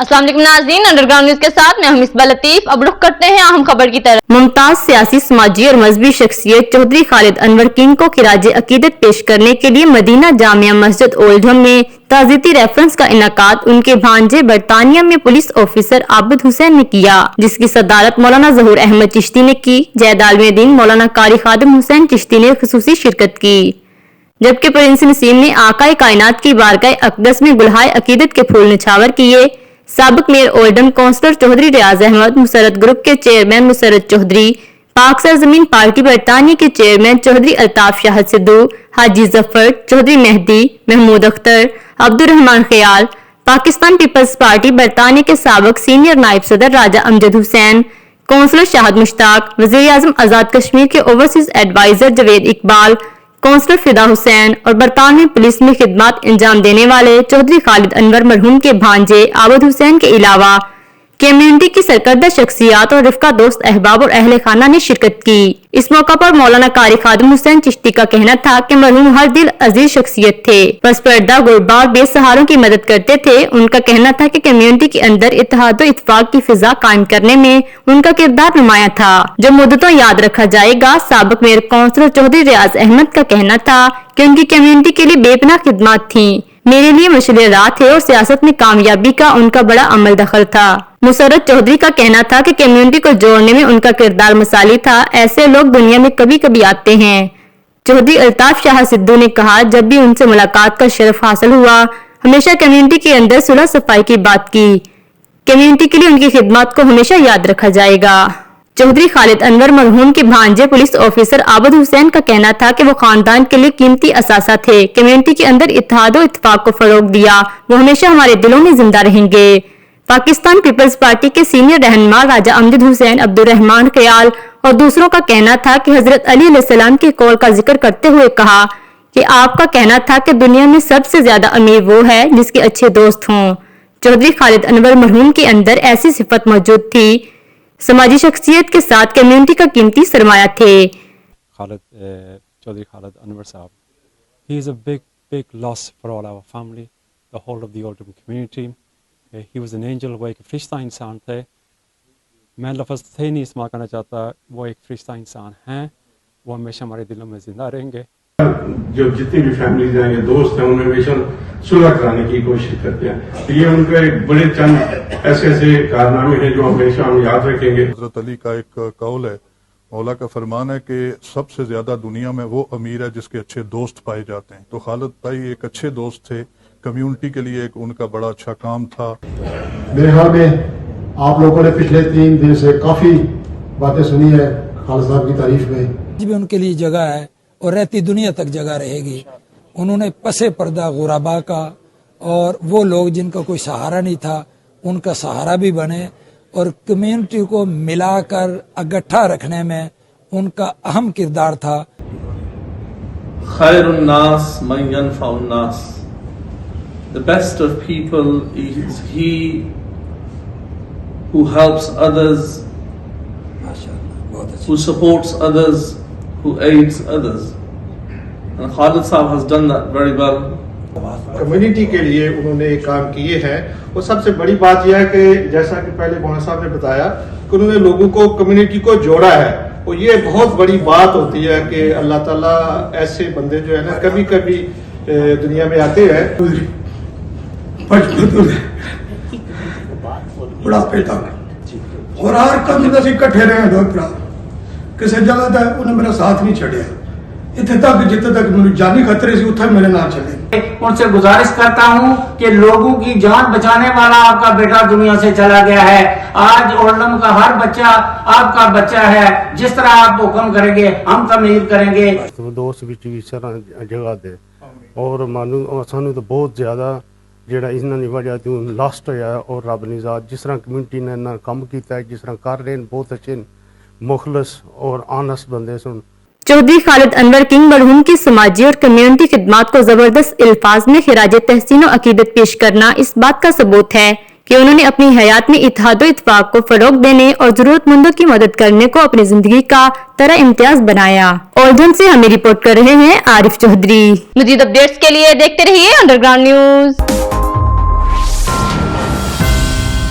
अस्सलाम वालेकुम नाज़रीन, अंडरग्राउंड न्यूज के साथ मैं मिसबा लतीफ। अब रुख करते हैं अहम खबर की तरफ। मुमताज सियासी, समाजी और मजहबी शख्सियत चौधरी खालिद अनवर किंग को खिराज अकीदत पेश करने के लिए मदीना जामिया मस्जिद ओल्डहम में ताज़ियती रेफरेंस का इनाकाद उनके भांजे बरतानिया में पुलिस ऑफिसर आबिद हुसैन ने किया, जिसकी सदारत मौलाना ज़हूर अहमद चिश्ती ने की। जैद आलिम दीन मौलाना कारी खादिम हुसैन चिश्ती ने खुसूसी शिरकत की, जबकि प्रिंस नसीम ने आकाए कायनात की बारगाह अक़दस में गुलहाए अकीदत के फूल निछावर किए। साबिक मेयर ओल्डहम काउंसलर चौधरी रियाज अहमद, मुसरत ग्रुप के चेयरमैन मुसरत चौधरी, पाक सरजमीन पार्टी बरतानिया के चेयरमैन चौधरी अल्ताफ शाहद सिद्धू, हाजी जफर, चौधरी मेहदी, महमूद अख्तर, अब्दुल रहमान ख्याल, पाकिस्तान पीपल्स पार्टी बरतानिया के साबिक सीनियर नायब सदर राजा अमजद हुसैन, काउंसलर शाहद मुश्ताक, वज़ीर आज़म आज़ाद कश्मीर के overseas adviser Javed Iqbal, councillor Fida Hussain और बरतानवी पुलिस में खिदमत अंजाम देने वाले चौधरी खालिद अनवर मरहूम के भांजे आबिद हुसैन के अलावा कम्युनिटी की सरकर्दा शख्सियात और रिफ्का दोस्त अहबाब और अहले खाना ने शिरकत की। इस मौका पर मौलाना कारी खादिम हुसैन चिश्ती का कहना था कि मरहूम हर दिल अजीज शख्सियत थे, बस पर्दा गुरबा और बेसहारों की मदद करते थे। उनका कहना था कि कम्युनिटी के अंदर इत्तेहाद और इत्तेफाक की फिजा कायम करने में उनका किरदार नुमाया था, जो मुद्दतों याद रखा जाएगा। साबिक मेयर काउंसलर चौधरी रियाज अहमद का कहना था कि उनकी कम्युनिटी के लिए बेपनाह खिदमत थी, मेरे लिए मशले राह थे और सियासत में कामयाबी का उनका बड़ा अमल दखल था। मुसरत चौधरी का कहना था कि कम्युनिटी को जोड़ने में उनका किरदार मिसाली था, ऐसे लोग दुनिया में कभी कभी आते हैं। चौधरी अल्ताफ शाह सिद्धू ने कहा, जब भी उनसे मुलाकात का शरफ हासिल हुआ, हमेशा कम्युनिटी के अंदर सुलह सफाई की बात की। कम्युनिटी के लिए उनकी खिदमत को हमेशा याद रखा जाएगा। चौधरी खालिद अनवर मरहूम के भांजे पुलिस ऑफिसर आबिद हुसैन का कहना था कि वो खानदान के लिए कीमती असासा थे, कम्युनिटी के अंदर इत्तेहाद और इत्तेफाक को फरोग दिया, वो हमेशा हमारे दिलों में जिंदा रहेंगे। पाकिस्तान पीपल्स पार्टी के सीनियर रहनुमा राजा अमजद हुसैन, अब्दुल रहमान ख्याल और दूसरों का कहना था कि हजरत अली अलैहिस्सलाम के कौल का जिक्र करते हुए कहा कि आपका कहना था कि दुनिया में सबसे ज्यादा अमीर वो है जिसके अच्छे दोस्त हों। चौधरी खालिद अनवर मरहूम के अंदर ऐसी सिफत मौजूद थी, समाजी शख्सियत के साथ कम्युनिटी का कीमती सरमाया थे। चौधरी खालिद अनवर साहब, he is a big loss for all our family, the whole of the Oldham community. He was an angel, वो एक फरिश्ता इंसान थे। मैं लफ्ज़ थे नहीं इस्तेमाल करना चाहता, वो एक फरिश्ता इंसान हैं, वो हमेशा हमारे दिलों में जिंदा रहेंगे। जो जितनी भी फैमिलीज हैं या दोस्त हैं, उनमें हमेशा सुलह कराने की कोशिश करते हैं। तो ये उनके बड़े चंद ऐसे कारनामे हैं जो हमेशा हम याद रखेंगे। हज़रत अली का एक कौल है, मौला का फरमान है कि सबसे ज्यादा दुनिया में वो अमीर है जिसके अच्छे दोस्त पाए जाते हैं। तो खालिद भाई एक अच्छे दोस्त थे, कम्युनिटी के लिए एक उनका बड़ा अच्छा काम था। मेरे ख्याल में आप लोगों ने पिछले 3 दिन से काफी बातें सुनी है खालिद साहब की तारीफ में। भी उनके लिए जगह है और रहती दुनिया तक जगह रहेगी। उन्होंने पसे पर्दा गुराबा का और वो लोग जिनका कोई सहारा नहीं था उनका सहारा भी बने और कम्युनिटी को मिलाकर इकट्ठा रखने में उनका अहम किरदार था। खैरुन्नास मन यनफउन्नास, the best of people is he who helps others, who supports others, who aids others, and Khalid Sahab has done that very well. Community के लिए उन्होंने एक काम किए हैं और सबसे बड़ी बात यह है कि जैसा कि पहले मौलाना साहब ने बताया कि उन्होंने लोगों को कम्युनिटी को जोड़ा है और ये बहुत बड़ी बात होती है कि अल्लाह ताला ऐसे बंदे जो है ना कभी कभी दुनिया में आते हैं। बुढ़ापे तक और हर कदम ਅਸੀਂ ਇਕੱਠੇ ਰਹੇ ਦੋ ਭਰਾ, ਕਿਸੇ ਜਗ੍ਹਾ ਦਾ ਉਹਨੇ ਮੇਰਾ ਸਾਥ नहीं ਛੱਡਿਆ, ਇੱਥੇ तक जितने तक मेरी जानी खतरे से उठा मेरे नाम चले। उनसे गुजारिश करता हूं कि लोगों की जान बचाने वाला आपका बेटा दुनिया से चला गया है। आज ओल्डहम का हर बच्चा आपका बच्चा है, जिस तरह आप हुक्म करेंगे हम तमीर करेंगे। दोस्त भी इस तरह जगह दे और मानू सानू तो बहुत ज्यादा ਜਿਹੜਾ ਇਹਨਾਂ ਦੀ ਵਜ੍ਹਾ ਤੋਂ ਲਾਸਟ ਹੋਇਆ ਔਰ ਰੱਬ ਨੇ ਜ਼ਾਤ ਜਿਸ ਤਰ੍ਹਾਂ ਕਮਿਊਨਿਟੀ ਨੇ ਨਾ ਕੰਮ ਕੀਤਾ ਹੈ, जिस तरह कर रहे हैं, बहुत अच्छे मुखलस और ऑनेस्ट बंदे सुन। चौधरी खालिद अनवर किंग मरहूम की समाजी और कम्युनिटी खिदमत को जबरदस्त अल्फाज में खिराज तहसीन और अकीदत पेश करना इस बात का सबूत है कि उन्होंने अपनी हयात में इत्तेहाद और इत्तेफाक को फरोग देने और जरूरतमंदों की मदद करने को अपनी जिंदगी का तरह इम्तियाज बनाया। ओल्डहम से हमें रिपोर्ट कर रहे हैं आरिफ चौधरी। मजीद अपडेट्स के लिए देखते रहिए अंडरग्राउंड न्यूज।